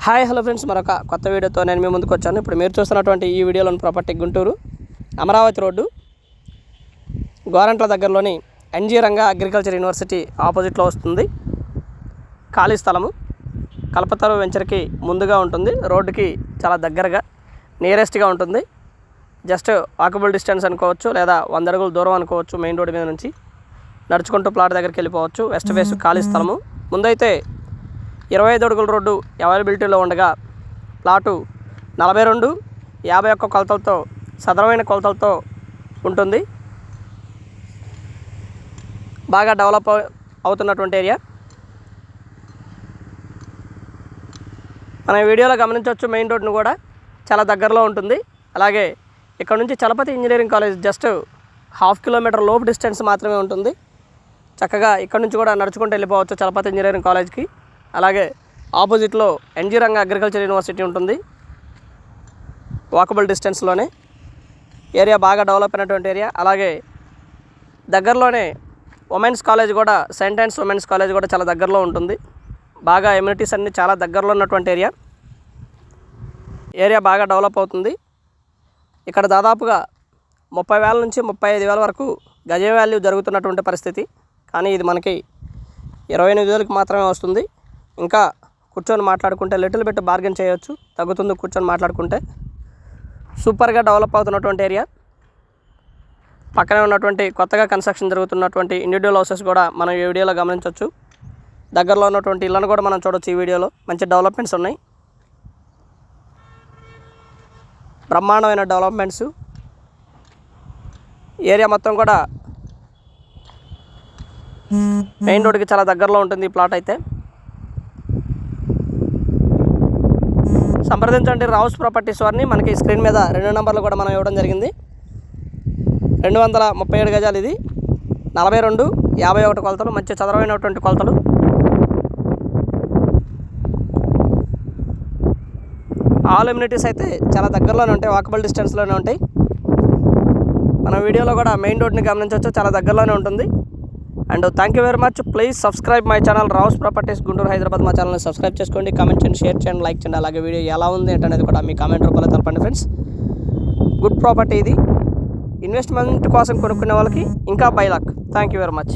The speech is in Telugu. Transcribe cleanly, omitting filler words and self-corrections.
హాయ్ హలో ఫ్రెండ్స్, మరొక కొత్త వీడియోతో నేను మీ ముందుకు వచ్చాను. ఇప్పుడు మీరు చూస్తున్నటువంటి ఈ వీడియోలోని ప్రాపర్టీ గుంటూరు అమరావతి రోడ్డు గోరంట్ల దగ్గరలోని ఎన్జీ రంగా అగ్రికల్చర్ యూనివర్సిటీ ఆపోజిట్లో వస్తుంది. ఖాళీ స్థలము కల్పతరు వెంచర్కి ముందుగా ఉంటుంది. రోడ్డుకి చాలా దగ్గరగా నియరెస్ట్గా ఉంటుంది. జస్ట్ వాకబుల్ డిస్టెన్స్ అనుకోవచ్చు, లేదా 100 అడుగుల దూరం అనుకోవచ్చు. మెయిన్ రోడ్డు మీద నుంచి నడుచుకుంటూ ప్లాట్ దగ్గరికి వెళ్ళిపోవచ్చు. వెస్ట్ ఫేస్ ఖాళీ స్థలము. ముందైతే 25 అడుగుల రోడ్డు అవైలబిలిటీలో ఉండగా ప్లాటు 42, 51 కొలతలతో సదరమైన కొలతలతో ఉంటుంది. బాగా డెవలప్ అవుతున్నటువంటి ఏరియా. మన వీడియోలో గమనించవచ్చు, మెయిన్ రోడ్డును కూడా చాలా దగ్గరలో ఉంటుంది. అలాగే ఇక్కడ నుంచి Chalapathi engineering college just 1/2 kilometre లోపు డిస్టెన్స్ మాత్రమే ఉంటుంది. చక్కగా ఇక్కడ నుంచి కూడా నడుచుకుంటూ వెళ్ళిపోవచ్చు చలపతి ఇంజనీరింగ్ కాలేజ్కి. అలాగే ఆపోజిట్లో ఎన్జీ రంగా అగ్రికల్చర్ యూనివర్సిటీ ఉంటుంది. వాకబుల్ డిస్టెన్స్లోనే ఏరియా బాగా డెవలప్ అయినటువంటి ఏరియా. అలాగే దగ్గరలోనే ఉమెన్స్ కాలేజ్ కూడా, సెయింట్ ఆన్స్ ఉమెన్స్ కాలేజ్ కూడా చాలా దగ్గరలో ఉంటుంది. బాగా ఎమ్యూనిటీస్ అన్నీ చాలా దగ్గరలో ఉన్నటువంటి ఏరియా. ఏరియా బాగా డెవలప్ అవుతుంది. ఇక్కడ దాదాపుగా 30,000 నుంచి 35,000 వరకు గజ వాల్యూ జరుగుతున్నటువంటి పరిస్థితి. కానీ ఇది మనకి 28,000కి మాత్రమే వస్తుంది. ఇంకా కూర్చొని మాట్లాడుకుంటే లిటిల్ బిట్ బార్గెన్ చేయవచ్చు, తగ్గుతుంది కూర్చొని మాట్లాడుకుంటే. సూపర్గా డెవలప్ అవుతున్నటువంటి ఏరియా. పక్కనే ఉన్నటువంటి కొత్తగా కన్స్ట్రక్షన్ జరుగుతున్నటువంటి ఇండివిజువల్ హౌసెస్ కూడా మనం ఈ వీడియోలో గమనించవచ్చు. దగ్గరలో ఉన్నటువంటి ఇళ్ళను కూడా మనం చూడవచ్చు. ఈ వీడియోలో మంచి డెవలప్మెంట్స్ ఉన్నాయి. బ్రహ్మాండమైన డెవలప్మెంట్స్. ఏరియా మొత్తం కూడా మెయిన్ రోడ్డుకి చాలా దగ్గరలో ఉంటుంది ఈ ప్లాట్ అయితే. సంప్రదించండి రావుస్ ప్రాపర్టీస్ వారిని. మనకి స్క్రీన్ మీద 2 నెంబర్లు కూడా మనం ఇవ్వడం జరిగింది. 237 గజాలు ఇది. 42, 51 కొలతలు, మంచి చదరమైనటువంటి కొలతలు. ఆల్ ఎమ్యూనిటీస్ అయితే చాలా దగ్గరలోనే ఉంటాయి, వాకబుల్ డిస్టెన్స్లోనే ఉంటాయి. మన వీడియోలో కూడా మెయిన్ రోడ్ని గమనించవచ్చు, చాలా దగ్గరలోనే ఉంటుంది. And thank you very much. Please subscribe my channel Rao's properties Guntur Hyderabad. మా ఛానల్ని సబ్స్క్రైబ్ చేసుకోండి, కామెంట్ చేయండి, షేర్ చేయండి, లైక్ చేయండి. అలాగే వీడియో ఎలా ఉంది ఏంటనేది కూడా మీ కామెంట్ రూపంలో తెలపండి ఫ్రెండ్స్. గుడ్ ప్రాపర్టీ ఇది. ఇన్వెస్ట్మెంట్ కోసం కొనుక్కునే వాళ్ళకి ఇంకా by luck. Thank you very much.